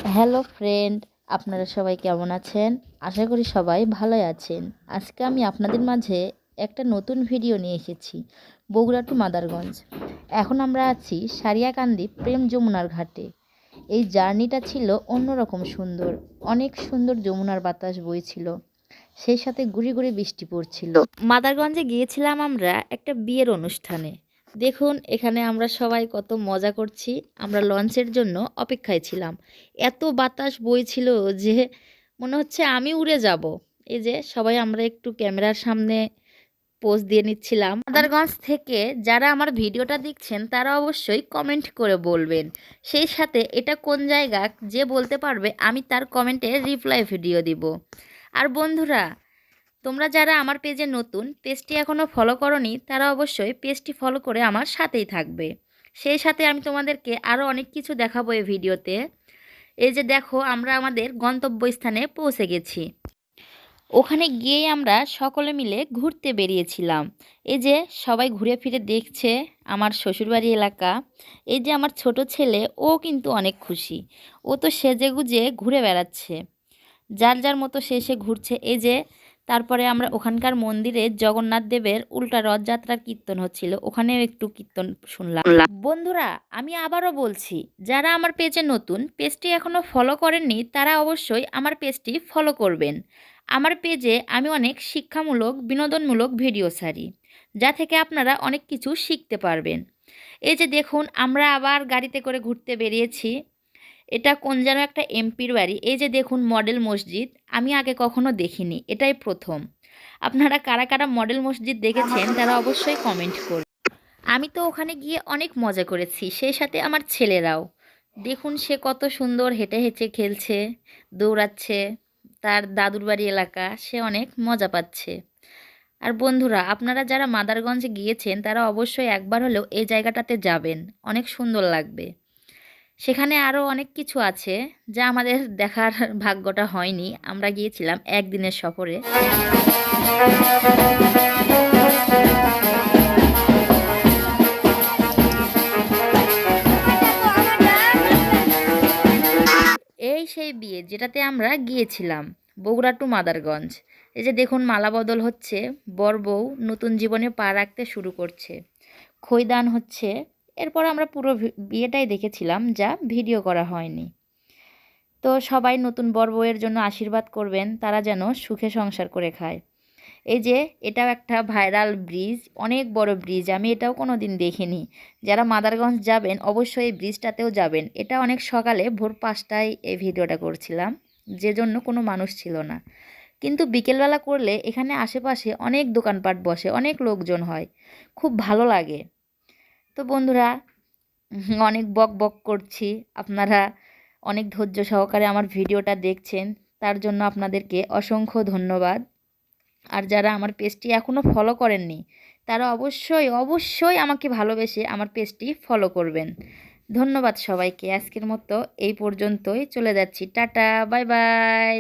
Hello friend, আপনারা সবাই কেমন আছেন? আশা করি সবাই ভালোই আছেন। আজকে আমি আপনাদের মাঝে একটা নতুন ভিডিও নিয়ে এসেছি, বগুড়া টু মাদারগঞ্জ। এখন আমরা আছি সারিয়াকান্দি প্রেম যমুনার ঘাটে। এই জার্নিটা ছিল অন্যরকম সুন্দর, অনেক সুন্দর যমুনার বাতাস বইছিল, সেই সাথে গুড়ি গুড়ি বৃষ্টি পড়ছিল। মাদারগঞ্জে গিয়েছিলাম আমরা একটা বিয়ের অনুষ্ঠানে। দেখুন এখানে আমরা সবাই কত মজা করছি। আমরা লঞ্চের জন্য অপেক্ষায় ছিলাম। এত বাতাস বইছিল যে মনে হচ্ছে আমি উড়ে যাব। এই যে সবাই আমরা একটু ক্যামেরার সামনে পোজ দিয়ে নিচ্ছিলাম। মাদারগঞ্জ থেকে যারা আমার ভিডিওটা দেখছেন তারা অবশ্যই কমেন্ট করে বলবেন। সেই সাথে এটা কোন জায়গা যে বলতে পারবে আমি তার কমেন্টে রিপ্লাই ভিডিও দিব। আর বন্ধুরা, তোমরা যারা আমার পেজে নতুন, পেজটি এখনও ফলো করনি, তারা অবশ্যই পেজটি ফলো করে আমার সাথেই থাকবে। সেই সাথে আমি তোমাদেরকে আরও অনেক কিছু দেখাবো এই ভিডিওতে। এই যে দেখো, আমরা আমাদের গন্তব্যস্থানে পৌঁছে গেছি। ওখানে গিয়েই আমরা সকলে মিলে ঘুরতে বেরিয়েছিলাম। এই যে সবাই ঘুরে ফিরে দেখছে আমার শ্বশুরবাড়ি এলাকা। এই যে আমার ছোট ছেলে, ও কিন্তু অনেক খুশি। ও তো সেজেগুজে ঘুরে বেড়াচ্ছে, যার যার মতো সে ঘুরছে। এই যে তারপরে আমরা ওখানকার মন্দিরে জগন্নাথ দেবের উল্টা রথযাত্রার কীর্তন হচ্ছিল, ওখানেও একটু কীর্তন শুনলাম। বন্ধুরা, আমি আবারও বলছি, যারা আমার পেজে নতুন, পেজটি এখনও ফলো করেননি, তারা অবশ্যই আমার পেজটি ফলো করবেন। আমার পেজে আমি অনেক শিক্ষামূলক, বিনোদনমূলক ভিডিও ছাড়ি, যা থেকে আপনারা অনেক কিছু শিখতে পারবেন। এই যে দেখুন, আমরা আবার গাড়িতে করে ঘুরতে বেরিয়েছি। এটা কোন যেন একটা এমপির বাড়ি। এই যে দেখুন মডেল মসজিদ, আমি আগে কখনো দেখিনি, এটাই প্রথম। আপনারা কারা কারা মডেল মসজিদ দেখেছেন তারা অবশ্যই কমেন্ট করুন। আমি তো ওখানে গিয়ে অনেক মজা করেছি, সেই সাথে আমার ছেলেরাও। দেখুন সে কত সুন্দর হেঁটে হেঁটে খেলছে, দৌড়াচ্ছে। তার দাদুর বাড়ি এলাকা, সে অনেক মজা পাচ্ছে। আর বন্ধুরা, আপনারা যারা মাদারগঞ্জে গিয়েছেন তারা অবশ্যই একবার হলেও এই জায়গাটাতে যাবেন, অনেক সুন্দর লাগবে। সেখানে আরও অনেক কিছু আছে যা আমাদের দেখার ভাগ্যটা হয়নি। আমরা গিয়েছিলাম একদিনের সফরে। এই সেই বিয়ে যেটাতে আমরা গিয়েছিলাম, বগুড়া টু মাদারগঞ্জ। এই যে দেখুন মালা বদল হচ্ছে, বর বউ নতুন জীবনে পা রাখতে শুরু করছে, খৈদান হচ্ছে। এরপর আমরা পুরো বিয়েটাই দেখেছিলাম, যা ভিডিও করা হয়নি। তো সবাই নতুন বর বউয়ের জন্য আশীর্বাদ করবেন, তারা যেন সুখে সংসার করে খায়। এই যে এটাও একটা ভাইরাল ব্রিজ, অনেক বড় ব্রিজ, আমি এটাও কোনো দিন দেখিনি। যারা মাদারগঞ্জ যাবেন অবশ্যই এই ব্রিজটাতেও যাবেন। এটা অনেক সকালে ভোর 5টায় এই ভিডিওটা করছিলাম, যে জন্য কোনো মানুষ ছিল না। কিন্তু বিকেলবেলা করলে এখানে আশেপাশে অনেক দোকানপাট বসে, অনেক লোকজন হয়, খুব ভালো লাগে। তো বন্ধুরা, অনেক বক বক করছি, আপনারা অনেক ধৈর্য সহকারে আমার ভিডিওটা দেখছেন, তার জন্য আপনাদেরকে অসংখ্য ধন্যবাদ। আর যারা আমার পেজটি এখনও ফলো করেননি, তারা অবশ্যই অবশ্যই আমাকে ভালোবেসে আমার পেজটি ফলো করবেন। ধন্যবাদ সবাইকে। আজকের মতো এই পর্যন্তই, চলে যাচ্ছি। Tata, bye bye.